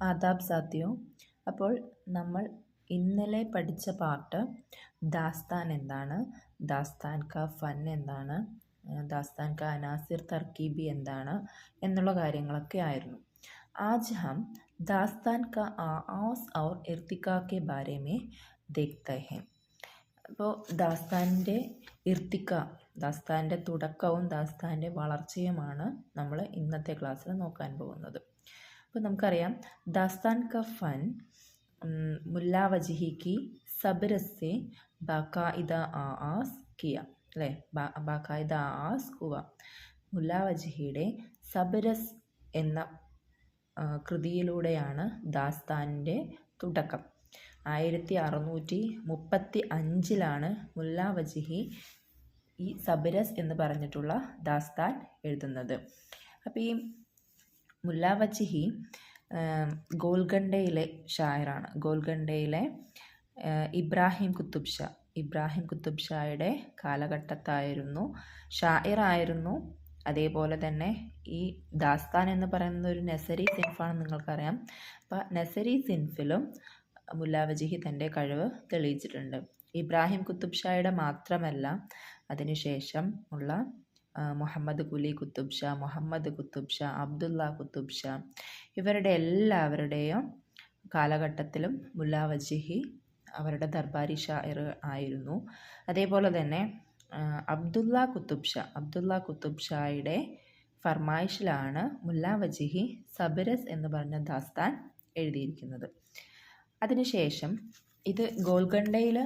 ആദാബ് സാത്തിയോ. അപ്പോൾ നമ്മൾ ഇന്നലെ പഠിച്ച പാർട്ട് ദാസ്താൻ എന്താണ്, ദാസ്താൻ കാ ഫൻ എന്താണ്, ദാസ്താൻ കാ അനാസിർ തർക്കീബി എന്താണ് എന്നുള്ള കാര്യങ്ങളൊക്കെ ആയിരുന്നു. ആജ് ഹം ദാസ്താൻ കാ as our ഇർത്തിക്കാ K Bare may ദേഖ്തേ ഹെ. അപ്പോൾ ദാസ്താൻ്റെ ഇർത്തിക്ക, ദാസ്താൻ്റെ തുടക്കവും ദാസ്താൻ്റെ വളർച്ചയുമാണ് നമ്മൾ ഇന്നത്തെ ക്ലാസ്സിൽ നോക്കാൻ പോകുന്നത്. അപ്പോൾ നമുക്കറിയാം ദാസ്താൻ ക ഫൻ മുല്ല വജിഹി കി സബ്രസ് സെ ബാക്കായിദ ആസ് കിയ, അല്ലേ? ബാക്കായിദ ആസ് ഹുവ. മുല്ല വജിഹിയുടെ സബ്രസ് എന്ന കൃതിയിലൂടെയാണ് ദാസ്താൻ്റെ തുടക്കം. 1635 മുല്ല വജിഹി ഈ സബ്രസ് എന്ന് പറഞ്ഞിട്ടുള്ള ദാസ്താൻ എഴുതുന്നത്. അപ്പോൾ ഈ മുല്ല വജിഹി ഗോൽഗണ്ടയിലെ ഷായറാണ്. ഗോൽഗണ്ടയിലെ ഇബ്രാഹിം കുത്തുബ് ഷായുടെ കാലഘട്ടത്തായിരുന്നു, ഷായറായിരുന്നു. അതേപോലെ തന്നെ ഈ ദാസ്താൻ എന്ന് പറയുന്നത് ഒരു നസരി സിൻഫാണെന്ന് നിങ്ങൾക്കറിയാം. അപ്പോൾ നസരി സിൻഫിലും മുല്ല വജിഹി തൻ്റെ കഴിവ് തെളിയിച്ചിട്ടുണ്ട്. ഇബ്രാഹിം കുത്തുബ് ഷായുടെ മാത്രമല്ല, അതിനുശേഷം ഉള്ള മുഹമ്മദ് കുലി കുത്തുബ് ഷാ, മുഹമ്മദ് കുത്തുബ് ഷാ, അബ്ദുള്ള കുത്തുബ് ഷാ, ഇവരുടെ എല്ലാവരുടെയും കാലഘട്ടത്തിലും മുല്ല വജിഹി അവരുടെ ദർബാരി ഷായർ ആയിരുന്നു. അതേപോലെ തന്നെ അബ്ദുള്ള കുത്തുബ് ഷായുടെ ഫർമായിഷിലാണ് മുല്ല വജിഹി സബ്രസ് എന്ന് പറഞ്ഞ ദാസ്താൻ എഴുതിയിരിക്കുന്നത്. അതിനുശേഷം ഇത് ഗോൽഗണ്ടയിൽ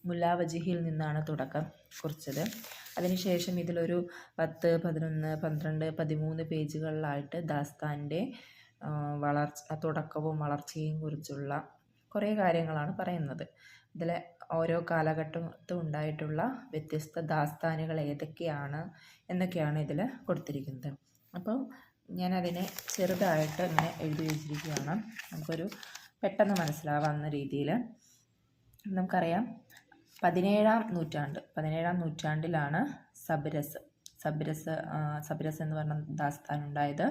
മുല്ല വജിഹിയിൽ നിന്നാണ് തുടക്കം കുറിച്ചത്. അതിനുശേഷം ഇതിലൊരു 10, 11, 12, 13 പേജുകളിലായിട്ട് ദാസ്താൻ്റെ തുടക്കവും വളർച്ചയും കുറിച്ചുള്ള കുറേ കാര്യങ്ങളാണ് പറയുന്നത്. ഇതിലെ ഓരോ കാലഘട്ടത്തും ഉണ്ടായിട്ടുള്ള വ്യത്യസ്ത ദാസ്താനുകൾ ഏതൊക്കെയാണ് എന്നൊക്കെയാണ് ഇതിൽ കൊടുത്തിരിക്കുന്നത്. അപ്പോൾ ഞാനതിനെ ചെറുതായിട്ട് ഇങ്ങനെ എഴുതി വെച്ചിരിക്കുകയാണ്, നമുക്കൊരു പെട്ടെന്ന് മനസ്സിലാവുന്ന രീതിയിൽ. നമുക്കറിയാം 17-ാം നൂറ്റാണ്ടിലാണ് സബ്രസ് എന്ന് പറഞ്ഞ ദാസ്താൻ ഉണ്ടായത്.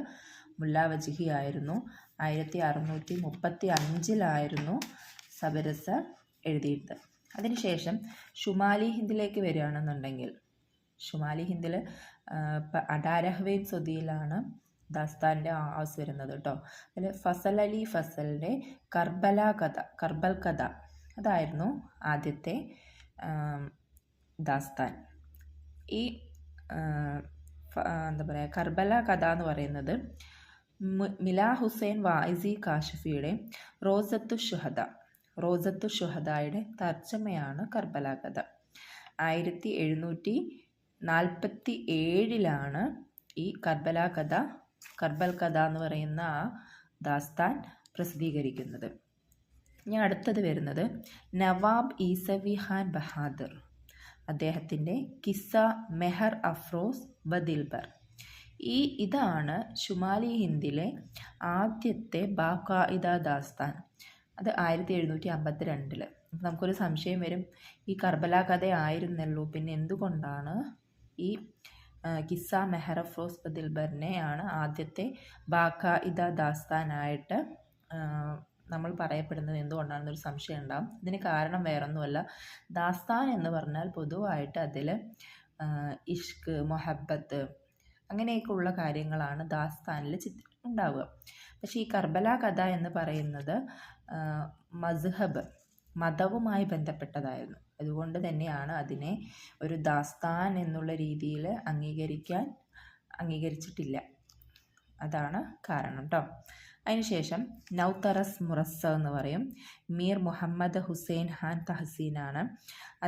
മുല്ല വജിഹി ആയിരുന്നു. 1635 സബ്രസ് എഴുതിയത്. അതിനുശേഷം ഷുമാലി ഹിന്ദിലേക്ക് വരികയാണെന്നുണ്ടെങ്കിൽ, ഷുമാലി ഹിന്ദിൽ അഡാരഹ്വേൻ സ്വദിയിലാണ് ദാസ്താൻ്റെ ആസ് വരുന്നത് കേട്ടോ. അതിൽ ഫസൽ അലി ഫസലിൻ്റെ കർബൽ കഥ അതായിരുന്നു ആദ്യത്തെ ദാസ്താൻ. ഈ എന്താ പറയുക, കർബല കഥ എന്ന് പറയുന്നത് മില ഹുസൈൻ വായിസി കാശിഫിയുടെ റോസത്തു ഷുഹദയുടെ തർജ്ജമയാണ് കർബല കഥ. 1747 ഈ കർബൽ കഥ എന്ന് പറയുന്ന ആ ദാസ്താൻ പ്രസിദ്ധീകരിക്കുന്നത്. ഇനി അടുത്തത് വരുന്നത് നവാബ് ഈസവി ഖാൻ ബഹാദുർ, അദ്ദേഹത്തിൻ്റെ കിസ്സ മെഹർ അഫ്രോസ് ബദിൽബർ. ഇതാണ് ഷുമാലി ഹിന്ദിലെ ആദ്യത്തെ ബാക്കായിദ ദാസ്താൻ. അത് 1752. നമുക്കൊരു സംശയം വരും, ഈ കർബല കഥ ആയിരുന്നല്ലോ, പിന്നെ എന്തുകൊണ്ടാണ് ഈ കിസ്സ മെഹർ അഫ്രോസ് ബദിൽബറിനെയാണ് ആദ്യത്തെ ബാക്കായിദ ദാസ്താനായിട്ട് നമ്മൾ പറയപ്പെടുന്നത് എന്തുകൊണ്ടാണെന്നൊരു സംശയം ഉണ്ടാകും. ഇതിന് കാരണം വേറൊന്നുമല്ല, ദാസ്താൻ എന്ന് പറഞ്ഞാൽ പൊതുവായിട്ട് അതിൽ ഇഷ്ക്, മൊഹബത്ത് അങ്ങനെയൊക്കെയുള്ള കാര്യങ്ങളാണ് ദാസ്താനിൽ ഉണ്ടാവുക. പക്ഷേ ഈ കർബല കഥ എന്ന് പറയുന്നത് മതവുമായി ബന്ധപ്പെട്ടതായിരുന്നു. അതുകൊണ്ട് തന്നെയാണ് അതിനെ ഒരു ദാസ്താൻ എന്നുള്ള രീതിയിൽ അംഗീകരിച്ചിട്ടില്ല. അതാണ് കാരണം കേട്ടോ. അതിനുശേഷം നൗതറസ് മുറസ്സ എന്ന് പറയും. മീർ മുഹമ്മദ് ഹുസൈൻ ഖാൻ തഹസീനാണ്.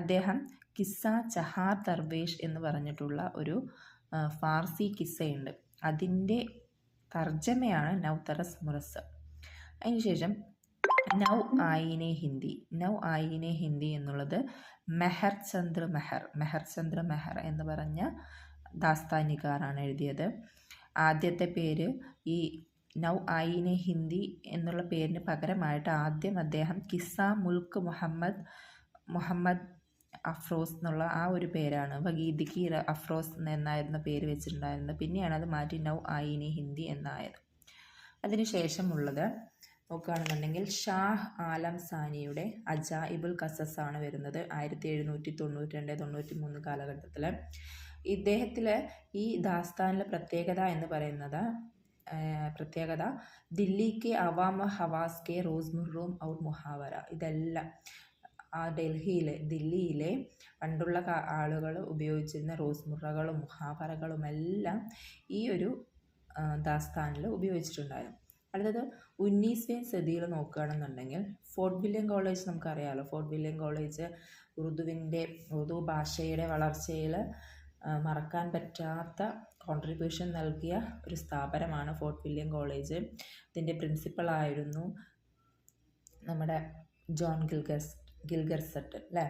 അദ്ദേഹം കിസ്സ ചഹാർ ദർവേഷ് എന്ന് പറഞ്ഞിട്ടുള്ള ഒരു ഫാർസി കിസ്സയുണ്ട്, അതിൻ്റെ തർജ്ജമയാണ് നൗതറസ് മുറസ്സ. അതിനുശേഷം നൗ ആയിനെ ഹിന്ദി എന്നുള്ളത് മെഹർ ചന്ദ്ര മെഹർ എന്ന് പറഞ്ഞ ദാസ്താനികാറാണ് എഴുതിയത്. ആദ്യത്തെ പേര് ഈ നൗ ആയിനെ ഹിന്ദി എന്നുള്ള പേരിന് പകരമായിട്ട് ആദ്യം അദ്ദേഹം കിസ്സ മുൽക്ക് മുഹമ്മദ് അഫ്രോസ് എന്നുള്ള ആ ഒരു പേരാണ്, വഗീദിക്കി അഫ്രോസ് എന്നായിരുന്ന പേര് വെച്ചിട്ടുണ്ടായിരുന്നത്. പിന്നെയാണ് അത് മാറ്റി നൗ ആയിനെ ഹിന്ദി എന്നായത്. അതിനുശേഷമുള്ളത് നോക്കുകയാണെന്നുണ്ടെങ്കിൽ ഷാഹ് ആലം സാനിയുടെ അജായിബുൽ ഖസസ് ആണ് വരുന്നത് 1792-93 കാലഘട്ടത്തിൽ. ഇദ്ദേഹത്തിൽ ഈ ദാസ്താനിലെ പ്രത്യേകത ദില്ലിക്ക് അവാമ ഹവാസ് കെ റോസ്മുറും ഔർ മുഹാവര. ഇതെല്ലാം ആ ദില്ലിയിലെ പണ്ടുള്ള ആളുകൾ ഉപയോഗിച്ചിരുന്ന റോസ്മുറകളും മുഹാവറകളും എല്ലാം ഈ ഒരു ദാസ്താനിൽ ഉപയോഗിച്ചിട്ടുണ്ടായിരുന്നു. അടുത്തത് 19वीं സദിയിൽ നോക്കുകയാണെന്നുണ്ടെങ്കിൽ ഫോർട്ട് വില്യം കോളേജ് നമുക്കറിയാമല്ലോ. ഫോർട്ട് വില്യം കോളേജ് ഉറുദു ഭാഷയുടെ വളർച്ചയിൽ മറക്കാൻ പറ്റാത്ത കോൺട്രിബ്യൂഷൻ നൽകിയ ഒരു സ്ഥാപനമാണ് ഫോർട്ട് വില്യം കോളേജ്. ഇതിൻ്റെ പ്രിൻസിപ്പളായിരുന്നു നമ്മുടെ ജോൺ ഗിൽഗർസട്ട് അല്ലേ.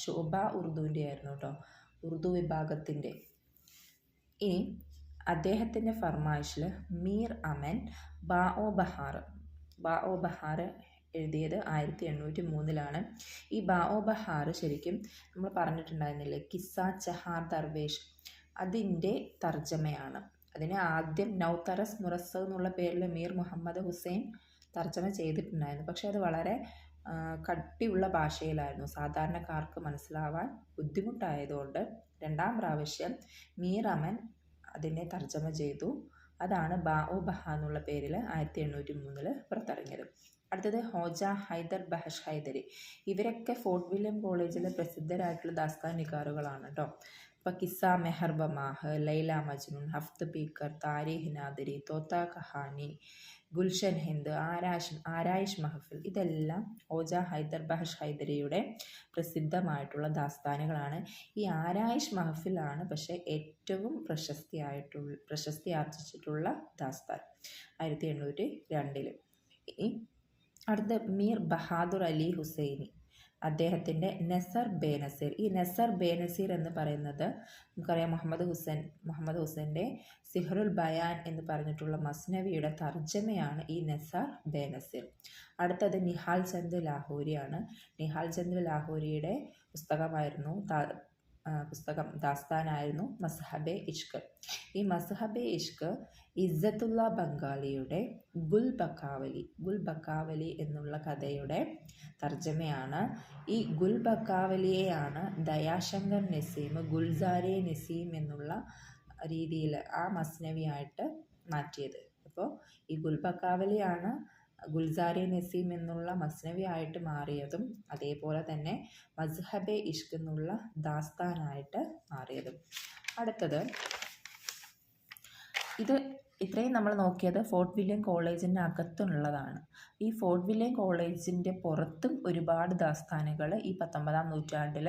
ശോഭ ഉറുദുവിൻ്റെ ആയിരുന്നു കേട്ടോ, ഉറുദു വിഭാഗത്തിൻ്റെ. ഇനി അദ്ദേഹത്തിൻ്റെ ഫർമായിഷിൽ മീർ അമൻ ബാഒ ബഹാർ എഴുതിയത് 1803 ഈ ബാഒ ബഹാർ ശരിക്കും നമ്മൾ പറഞ്ഞിട്ടുണ്ടായിരുന്നില്ലേ കിസ്സ ചഹാർ ദർവേഷ്, അതിൻ്റെ തർജ്ജമയാണ്. അതിനെ ആദ്യം നൗതറസ് മുറസ്സ എന്നുള്ള പേരിൽ മീർ മുഹമ്മദ് ഹുസൈൻ തർജ്ജമ ചെയ്തിട്ടുണ്ടായിരുന്നു. പക്ഷെ അത് വളരെ കട്ടിയുള്ള ഭാഷയിലായിരുന്നു. സാധാരണക്കാർക്ക് മനസ്സിലാവാൻ ബുദ്ധിമുട്ടായതുകൊണ്ട് രണ്ടാം പ്രാവശ്യം മീർ അമൻ അതിനെ തർജ്ജമ ചെയ്തു. അതാണ് ബാഒ ബഹ എന്നുള്ള പേരിൽ 1803 പുറത്തിറങ്ങിയത്. അടുത്തത് ഹോജ ഹൈദർ ബഹഷ് ഹൈദരി. ഇവരൊക്കെ ഫോർട്ട് വില്യം കോളേജിലെ പ്രസിദ്ധരായിട്ടുള്ള ദാസ്താൻ നിഗാറുകളാണ് കേട്ടോ. ഇപ്പോൾ കിസ്സ മെഹർബമാഹ്, ലൈല മജ്നൂൻ, ഹഫ്ത് പീക്കർ, താരീഖ് നാദിരി, തോത്ത കഹാനി, ഗുൽഷൻ ഹിന്ദ്, ആരായിഷ് മഹഫിൽ, ഇതെല്ലാം ഹോജ ഹൈദർ ബഹഷ് ഹൈദരിയുടെ പ്രസിദ്ധമായിട്ടുള്ള ദാസ്താനുകളാണ്. ഈ ആരായിഷ് മഹഫിലാണ് പക്ഷേ ഏറ്റവും പ്രശസ്തി ആർജിച്ചിട്ടുള്ള ദാസ്താൻ 1802. ഇനി അടുത്ത മീർ ബഹാദുർ അലി ഹുസൈനി, അദ്ദേഹത്തിൻ്റെ നെസർ ബേനസീർ. ഈ നെസർ ബേനസീർ എന്ന് പറയുന്നത് നമുക്കറിയാം മുഹമ്മദ് ഹുസൈൻ്റെ സിഹറുൽ ബയാൻ എന്ന് പറഞ്ഞിട്ടുള്ള മസ്നവിയുടെ തർജ്ജമയാണ് ഈ നെസർ ബേനസീർ. അടുത്തത് നിഹാൽ ചന്ദ് ലാഹോരിയാണ്. നിഹാൽ ചന്ദ് ലാഹോരിയുടെ ദാസ്താനായിരുന്നു മസ്ഹബെ ഇഷ്ക്. ഈ മസ്ഹബെ ഇഷ്ക് ഇസ്സത്തുള്ള ബംഗാളിയുടെ ഗുൽ ബക്കാവലി എന്നുള്ള കഥയുടെ തർജ്ജമയാണ്. ഈ ഗുൽ ബക്കാവലിയെയാണ് ദയാശങ്കർ നസീം ഗുൽസാരെ നസീം എന്നുള്ള രീതിയിൽ ആ മസ്നവിയായിട്ട് മാറ്റിയത്. അപ്പോൾ ഈ ഗുൽ ബക്കാവലിയാണ് ഗുൽസാരെ നസീം എന്നുള്ള മസ്നവി ആയിട്ട് മാറിയതും അതേപോലെ തന്നെ മസ്ഹബെ ഇഷ്ക് എന്നുള്ള ദാസ്താനായിട്ട് മാറിയതും. അടുത്തത് ഇത്രയും നമ്മൾ നോക്കിയത് ഫോർട്ട് വില്യം കോളേജിൻ്റെ അകത്തുള്ളതാണ്. ഈ ഫോർട്ട് വില്യം കോളേജിൻ്റെ പുറത്തും ഒരുപാട് ദാസ്താനുകൾ ഈ 19ാം നൂറ്റാണ്ടിൽ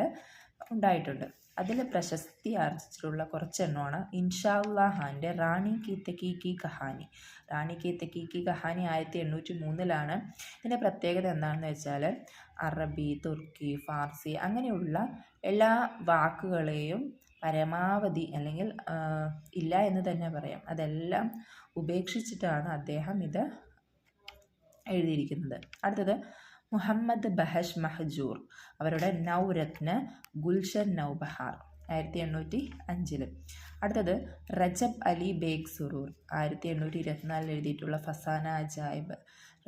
ഉണ്ടായിട്ടുണ്ട്. അതിൽ പ്രശസ്തി ആർജിച്ചിട്ടുള്ള കുറച്ചെണ്ണമാണ് ഇൻഷാല്ലാ ഖാൻ്റെ റാണി കി തഹീഖി കഹാനി. 1803 ഇതിൻ്റെ പ്രത്യേകത എന്താണെന്ന് വെച്ചാൽ അറബി, തുർക്കി, ഫാർസി അങ്ങനെയുള്ള എല്ലാ വാക്കുകളെയും പരമാവധി അല്ലെങ്കിൽ ഇല്ല എന്ന് തന്നെ പറയാം, അതെല്ലാം ഉപേക്ഷിച്ചിട്ടാണ് അദ്ദേഹം ഇത് എഴുതിയിരിക്കുന്നത്. അടുത്തത് മുഹമ്മദ് ബഹഷ് മഹജൂർ, അവരുടെ നൗരത്ന ഗുൽഷൻ നൗബഹാർ 1805. അടുത്തത് റജബ് അലി ബേഗ് സുറൂർ 1824 എഴുതിയിട്ടുള്ള ഫസാന അജായിബ്.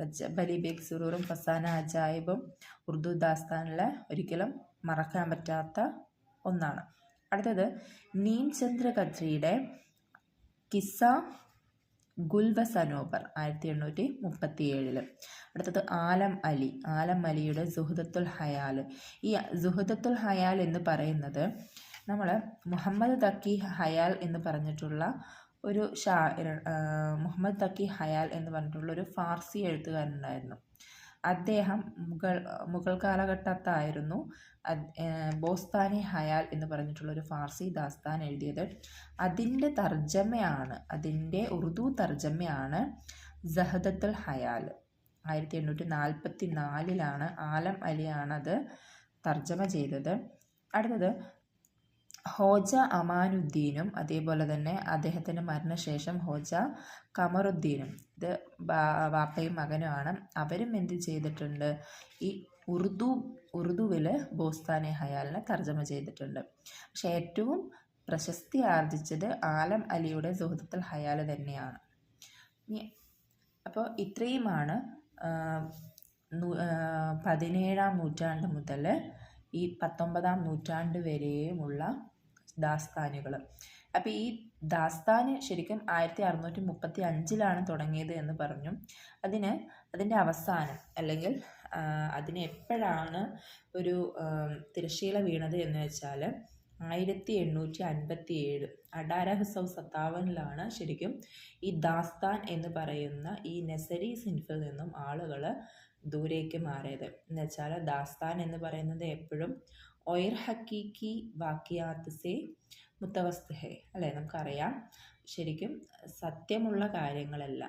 റജബ് അലി ബേഗ് സുറൂറും ഫസാന അജായിബും ഉറുദു ദാസ്താനിൽ ഒരിക്കലും മറക്കാൻ പറ്റാത്ത ഒന്നാണ്. അടുത്തത് നീം ചന്ദ്ര ഖത്രിയുടെ കിസ്സ ഗുൽവ സനോബർ 1837. അടുത്തത് ആലം അലിയുടെ സുഹദത്തുൽ ഹയാൽ. ഈ സുഹദത്തുൽ ഹയാൽ എന്ന് പറയുന്നത് നമ്മൾ മുഹമ്മദ് തക്കി ഹയാൽ എന്ന് പറഞ്ഞിട്ടുള്ള ഒരു മുഹമ്മദ് തക്കി ഹയാൽ എന്ന് പറഞ്ഞിട്ടുള്ള ഒരു ഫാർസി എഴുത്തുകാരനുണ്ടായിരുന്നു. അദ്ദേഹം മുഗൾ കാലഘട്ടത്തായിരുന്നു ബോസ്താനി ഹയാൽ എന്ന് പറഞ്ഞിട്ടുള്ളൊരു ഫാർസി ദാസ്താൻ എഴുതിയത്. അതിൻ്റെ ഉറുദു തർജ്ജമയാണ് സഹദത്തുൽ ഹയാൽ. 1844 ആലം അലിയാണത് തർജ്ജമ ചെയ്തത്. അടുത്തത് ഹോജ അമാനുദ്ദീനും അതേപോലെ തന്നെ അദ്ദേഹത്തിൻ്റെ മരണശേഷം ഹോജ കമറുദ്ദീനും, ഇത് വാപ്പയും മകനുമാണ്. അവരും എന്ത് ചെയ്തിട്ടുണ്ട്, ഈ ഉറുദുവിൽ ബോസ്താനെ ഹയാലിനെ തർജ്ജമ ചെയ്തിട്ടുണ്ട്. പക്ഷെ ഏറ്റവും പ്രശസ്തി ആർജിച്ചത് ആലം അലിയുടെ സുഹദത്തുൽ ഹയാൽ തന്നെയാണ്. അപ്പോൾ ഇത്രയുമാണ് 17-ാം നൂറ്റാണ്ട് മുതൽ ഈ 19-ാം നൂറ്റാണ്ട് വരെയുമുള്ള ദാസ്ഥാനുകൾ. അപ്പോൾ ഈ ദാസ്ഥാന് ശരിക്കും 1635-ലാണ് തുടങ്ങിയത് എന്ന് പറഞ്ഞു. അതിൻ്റെ അവസാനം അല്ലെങ്കിൽ അതിന് എപ്പോഴാണ് ഒരു തിരശ്ശീല വീണത് എന്ന് വെച്ചാൽ 1857 1857 ശരിക്കും ഈ ദാസ്താൻ എന്ന് പറയുന്ന ഈ നെസരി സിൻഫിൽ നിന്നും ആളുകൾ ദൂരേക്ക് മാറിയത്. എന്ന് വെച്ചാൽ ദാസ്താൻ എന്ന് പറയുന്നത് എപ്പോഴും ഒയർ ഹക്കീക്കി വാക്കിയാത്ത് സേ മുത്തവസ്ത് ഹേ അല്ലേ, നമുക്കറിയാം. ശരിക്കും സത്യമുള്ള കാര്യങ്ങളല്ല,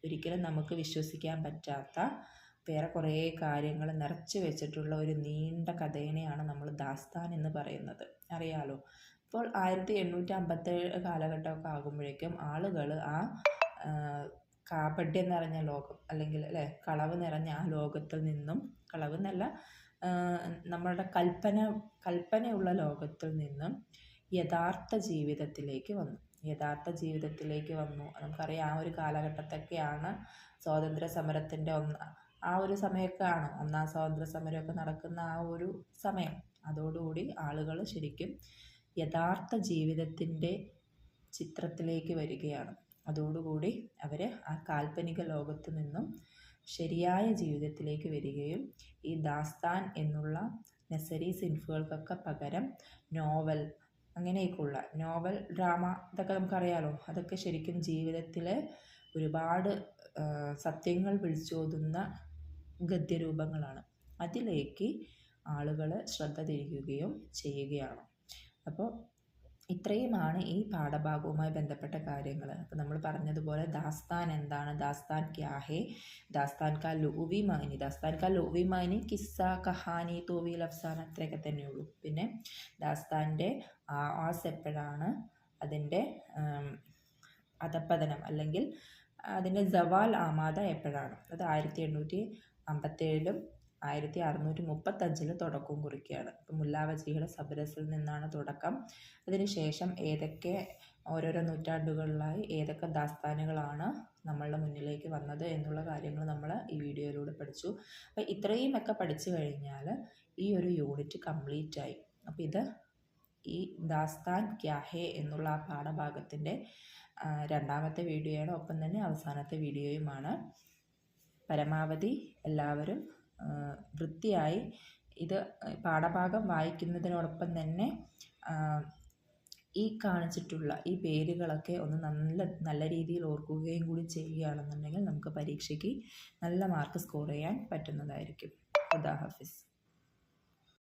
ഒരിക്കലും നമുക്ക് വിശ്വസിക്കാൻ പറ്റാത്ത വേറെ കുറേ കാര്യങ്ങൾ നിറച്ച് വെച്ചിട്ടുള്ള ഒരു നീണ്ട കഥേനെയാണ് നമ്മൾ ദാസ്താൻ എന്ന് പറയുന്നത്, അറിയാലോ. അപ്പോൾ 1857 കാലഘട്ടമൊക്കെ ആകുമ്പോഴേക്കും ആളുകൾ ആ കാപട്യം നിറഞ്ഞ ലോകം അല്ലെങ്കിൽ കളവ് നിറഞ്ഞ ആ ലോകത്തിൽ നിന്നും, കളവ് എന്നല്ല നമ്മളുടെ കൽപ്പനയുള്ള ലോകത്തിൽ നിന്നും യഥാർത്ഥ ജീവിതത്തിലേക്ക് വന്നു. നമുക്കറിയാം ആ ഒരു കാലഘട്ടത്തൊക്കെയാണ് സ്വാതന്ത്ര്യ സമരത്തിൻ്റെ ആ ഒരു സമയമൊക്കെയാണ്, ഒന്നാം സ്വാതന്ത്ര്യ സമരമൊക്കെ നടക്കുന്ന ആ ഒരു സമയം. അതോടുകൂടി ആളുകൾ ശരിക്കും യഥാർത്ഥ ജീവിതത്തിൻ്റെ ചിത്രത്തിലേക്ക് വരികയാണ്. അതോടുകൂടി അവർ ആ കാൽപ്പനിക ലോകത്തു നിന്നും ശരിയായ ജീവിതത്തിലേക്ക് വരികയും ഈ ദാസ്താൻ എന്നുള്ള നെസരി സിൻഫുകൾക്കൊക്കെ പകരം നോവൽ, അങ്ങനെയൊക്കെയുള്ള നോവൽ, ഡ്രാമ, ഇതൊക്കെ നമുക്കറിയാലോ. അതൊക്കെ ശരിക്കും ജീവിതത്തിലെ ഒരുപാട് സത്യങ്ങൾ വിളിച്ചോതുന്ന ഗദ്യരൂപങ്ങളാണ്. അതിലേക്ക് ആളുകൾ ശ്രദ്ധ തിരിക്കുകയും ചെയ്യുകയാണ്. അപ്പോൾ ഇത്രയുമാണ് ഈ പാഠഭാഗവുമായി ബന്ധപ്പെട്ട കാര്യങ്ങൾ. അപ്പോൾ നമ്മൾ പറഞ്ഞതുപോലെ ദാസ്താൻ എന്താണ്, ദാസ്താൻ ക്യാ ഹേ, ദാസ്താൻ കാ ലൂവി മാനി കിസ്സ കഹാനി തോവീൽ അഫ്സാന, അത്രയൊക്കെ തന്നെയുള്ളൂ. പിന്നെ ദാസ്താൻ്റെ ആസ് എപ്പോഴാണ്, അതിൻ്റെ അധപ്പതനം അല്ലെങ്കിൽ അതിൻ്റെ ജവാൽ ആമാദ എപ്പോഴാണ്, അത് 1857-ലും 1635 തുടക്കവും കുറിക്കുകയാണ്. ഇപ്പം മുല്ല വജീഹയുടെ സബരസിൽ നിന്നാണ് തുടക്കം. അതിനുശേഷം ഓരോരോ നൂറ്റാണ്ടുകളിലായി ഏതൊക്കെ ദാസ്താനുകളാണ് നമ്മളുടെ മുന്നിലേക്ക് വന്നത് എന്നുള്ള കാര്യങ്ങൾ നമ്മൾ ഈ വീഡിയോയിലൂടെ പഠിച്ചു. അപ്പോൾ ഇത്രയുമൊക്കെ പഠിച്ചു കഴിഞ്ഞാൽ ഈ ഒരു യൂണിറ്റ് കംപ്ലീറ്റ് ആയി. അപ്പോൾ ഈ ദാസ്താൻ ക്യാ ഹേ എന്നുള്ള ആ പാഠഭാഗത്തിൻ്റെ രണ്ടാമത്തെ വീഡിയോയാണ്, ഒപ്പം തന്നെ അവസാനത്തെ വീഡിയോയുമാണ്. പരമാവധി എല്ലാവരും വൃത്തിയായി ഇത് പാഠഭാഗം വായിക്കുന്നതിനോടൊപ്പം തന്നെ ഈ കാണിച്ചിട്ടുള്ള ഈ പേരുകളൊക്കെ ഒന്ന് നല്ല രീതിയിൽ ഓർക്കുകയും കൂടി ചെയ്യുകയാണെന്നുണ്ടെങ്കിൽ നമുക്ക് പരീക്ഷയ്ക്ക് നല്ല മാർക്ക് സ്കോർ ചെയ്യാൻ പറ്റുന്നതായിരിക്കും. ഖുദാ ഹാഫിസ്.